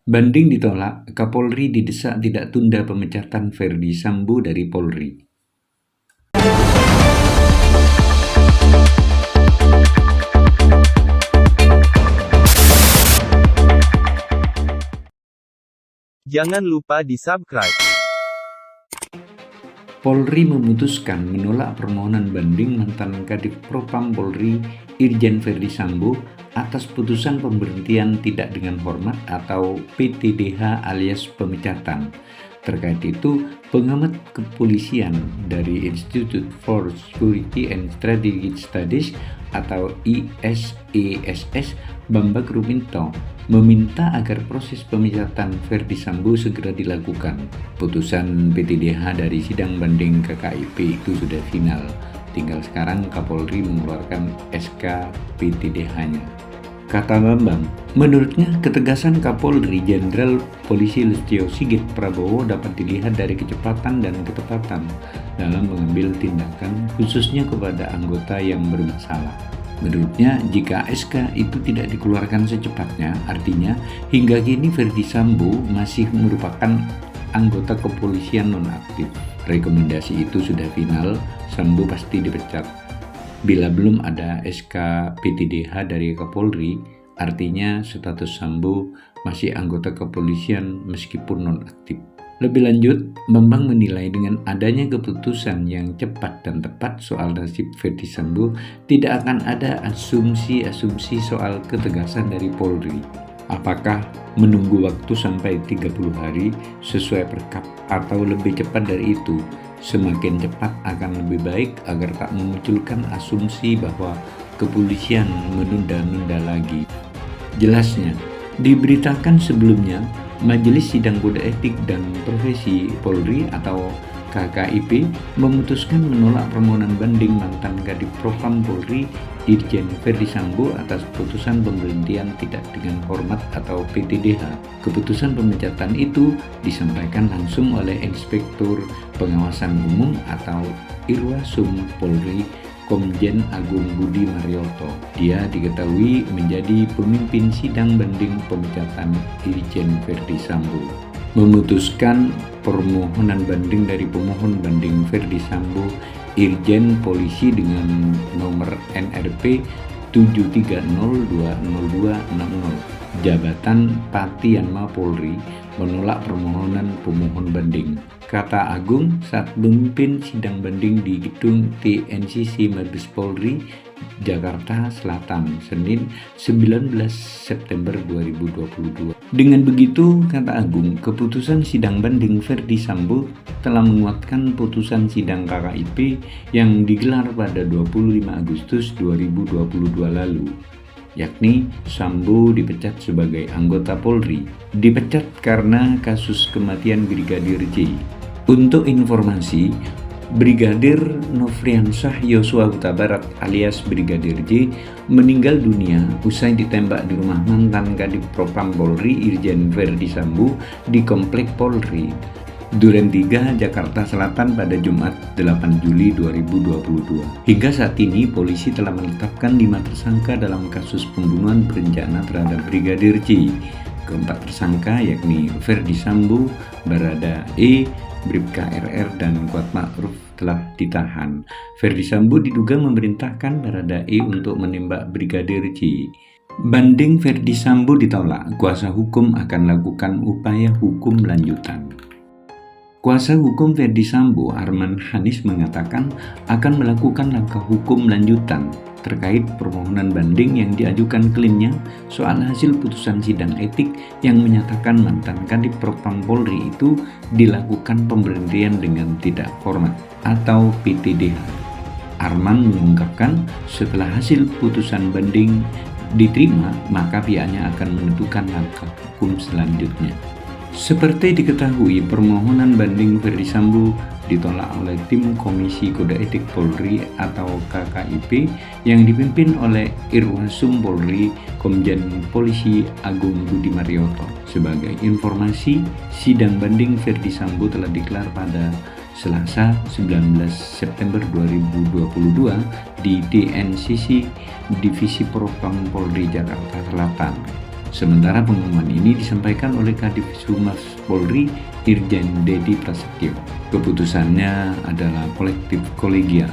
Banding ditolak, Kapolri didesak tidak tunda pemecatan Verdi Sambo dari Polri. Jangan lupa di-subscribe. Polri memutuskan menolak permohonan banding mantan Kadif Propam Polri Irjen Verdi Sambo atas putusan pemberhentian tidak dengan hormat atau PTDH alias pemecatan. Terkait itu, pengamat kepolisian dari Institute for Security and Strategic Studies atau ISESS Bambang Ruminto meminta agar proses pemecatan Verdi Sambo segera dilakukan. Putusan PTDH dari sidang banding KKIP itu sudah final. Tinggal sekarang Kapolri mengeluarkan SK PTDH-nya. Kata Bambang, menurutnya ketegasan Kapolri Jenderal Polisi Listio Sigit Prabowo dapat dilihat dari kecepatan dan ketepatan dalam mengambil tindakan khususnya kepada anggota yang bermasalah. Menurutnya, jika SK itu tidak dikeluarkan secepatnya, artinya hingga kini Verdi Sambo masih merupakan anggota kepolisian nonaktif. Rekomendasi itu sudah final, Sambo pasti dipecat. Bila belum ada SK PTDH dari Kapolri, artinya status Sambo masih anggota kepolisian meskipun nonaktif. Lebih lanjut, Bambang menilai dengan adanya keputusan yang cepat dan tepat soal nasib Verdi Sambo, tidak akan ada asumsi-asumsi soal ketegasan dari Polri. Apakah menunggu waktu sampai 30 hari sesuai perkap atau lebih cepat dari itu? Semakin cepat akan lebih baik agar tak memunculkan asumsi bahwa kepolisian menunda-nunda lagi. Jelasnya, diberitakan sebelumnya, Majelis Sidang Kode Etik dan Profesi Polri atau KKIP memutuskan menolak permohonan banding mantan Kadif Propam Polri Irjen Verdi Sambo atas putusan pemberhentian tidak dengan hormat atau PTDH. Keputusan pemecatan itu disampaikan langsung oleh Inspektur Pengawasan Umum atau Irwasum Polri Komjen Agung Budi Marioto. Dia diketahui menjadi pemimpin sidang banding pemecatan Irjen Verdi Sambo. Memutuskan permohonan banding dari pemohon banding Verdi Sambo Irjen Polisi dengan nomor NRP 730200260 jabatan Patianma Polri menolak permohonan pemohon banding. Kata Agung saat memimpin sidang banding di gedung TNCC Mabes Polri, Jakarta Selatan, Senin 19 September 2022. Dengan begitu, kata Agung, keputusan sidang banding Verdi Sambo telah menguatkan putusan sidang KKIP yang digelar pada 25 Agustus 2022 lalu, yakni Sambo dipecat sebagai anggota Polri. Dipecat karena kasus kematian Brigadir J. Untuk informasi, Brigadir Nofriansah Yosua Huta Barat alias Brigadir J meninggal dunia usai ditembak di rumah mantan Kadif Propam Polri Irjen Verdi Sambo di Komplek Polri Duren 3, Jakarta Selatan pada Jumat 8 Juli 2022. Hingga saat ini, polisi telah menetapkan 5 tersangka dalam kasus pembunuhan berencana terhadap Brigadir J. Keempat tersangka yakni Verdi Sambo, Barada E, Bribka RR, dan Kuat Ma'ruf telah ditahan. Verdi Sambo diduga memerintahkan Barada E untuk menembak Brigadir J. Banding Verdi Sambo ditolak, kuasa hukum akan lakukan upaya hukum lanjutan. Kuasa hukum Verdi Sambo, Arman Hanis, mengatakan akan melakukan langkah hukum lanjutan terkait permohonan banding yang diajukan kliennya soal hasil putusan sidang etik yang menyatakan mantan Kadif Propam Polri itu dilakukan pemberhentian dengan tidak hormat atau PTDH. Arman mengungkapkan setelah hasil putusan banding diterima, maka pihaknya akan menentukan langkah hukum selanjutnya. Seperti diketahui, permohonan banding Verdi Sambo ditolak oleh tim Komisi Kode Etik Polri atau KKIP yang dipimpin oleh Irwasum Polri Komjen Polisi Agung Budi Marioto. Sebagai informasi, sidang banding Verdi Sambo telah digelar pada Selasa 19 September 2022 di DNCC Divisi Propam Polri Jakarta Selatan. Sementara pengumuman ini disampaikan oleh Kadif Humas Polri Irjen Dedi Prasetyo. Keputusannya adalah kolektif kolegial.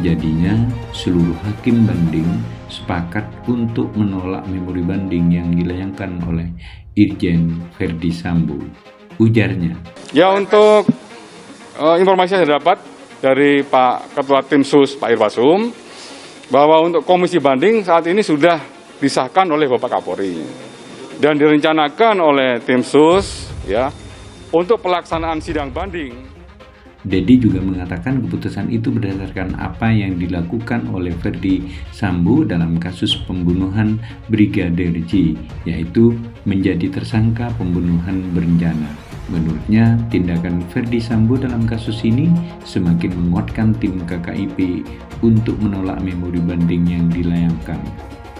Jadinya seluruh hakim banding sepakat untuk menolak memori banding yang dilayangkan oleh Irjen Verdi Sambo. Ujarnya, ya, untuk informasi yang saya dapat dari Pak Ketua Tim Sus Pak Irwasum, bahwa untuk komisi banding saat ini sudah disahkan oleh Bapak Kapolri dan direncanakan oleh Tim Sus ya untuk pelaksanaan sidang banding. Dedi juga mengatakan keputusan itu berdasarkan apa yang dilakukan oleh Verdi Sambo dalam kasus pembunuhan Brigadir J, yaitu menjadi tersangka pembunuhan berencana. Menurutnya, tindakan Verdi Sambo dalam kasus ini semakin menguatkan tim KKIP untuk menolak memori banding yang dilayangkan.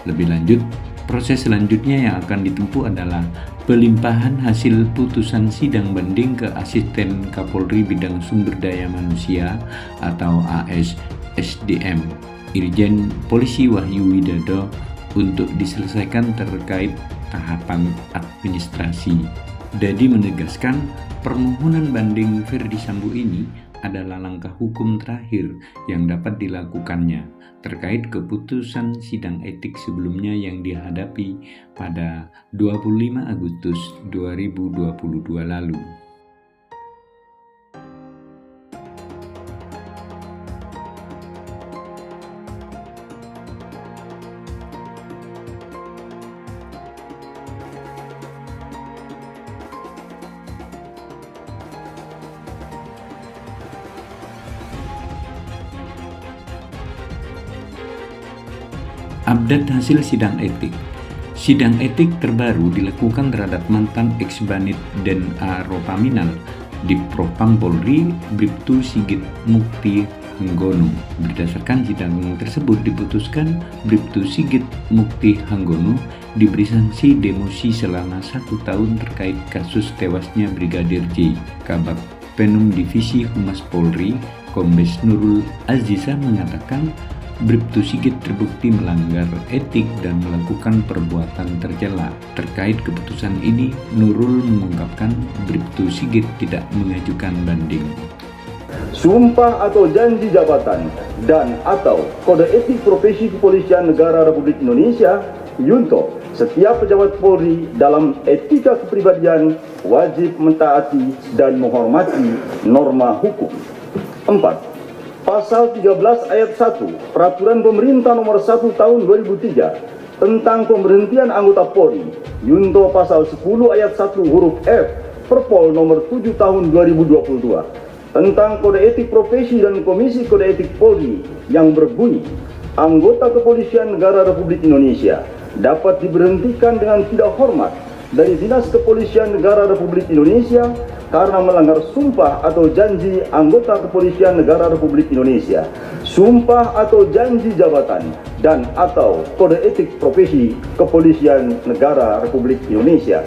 Lebih lanjut, proses selanjutnya yang akan ditempuh adalah pelimpahan hasil putusan sidang banding ke Asisten Kapolri Bidang Sumber Daya Manusia atau ASSDM Irjen Polisi Wahyu Widodo untuk diselesaikan terkait tahapan administrasi. Dedi menegaskan permohonan banding Verdi Sambo ini adalah langkah hukum terakhir yang dapat dilakukannya terkait keputusan sidang etik sebelumnya yang dihadapi pada 25 Agustus 2022 lalu. Update hasil sidang etik. Sidang etik terbaru dilakukan terhadap mantan Eksbanit Den A. Ropaminal di Propam Polri Bribtu Sigit Mukti Hanggono. Berdasarkan sidang tersebut diputuskan Bribtu Sigit Mukti Hanggono diberi sanksi demosi selama 1 tahun terkait kasus tewasnya Brigadir J. Kabag Penum Divisi Humas Polri Kombes Nurul Aziza mengatakan Bribtu Sigit terbukti melanggar etik dan melakukan perbuatan tercela. Terkait keputusan ini, Nurul mengungkapkan Bribtu Sigit tidak mengajukan banding. Sumpah atau janji jabatan dan atau kode etik profesi kepolisian negara Republik Indonesia Yunto, setiap pejabat Polri dalam etika kepribadian wajib mentaati dan menghormati norma hukum. 4. Pasal 13 ayat 1 Peraturan Pemerintah Nomor 1 Tahun 2003 tentang pemberhentian anggota Polri, Yunto Pasal 10 ayat 1 huruf F Perpol Nomor 7 Tahun 2022 tentang kode etik profesi dan Komisi Kode Etik Polri yang berbunyi, anggota kepolisian negara Republik Indonesia dapat diberhentikan dengan tidak hormat dari Dinas Kepolisian Negara Republik Indonesia karena melanggar sumpah atau janji anggota kepolisian negara Republik Indonesia, sumpah atau janji jabatan, dan atau kode etik profesi kepolisian negara Republik Indonesia.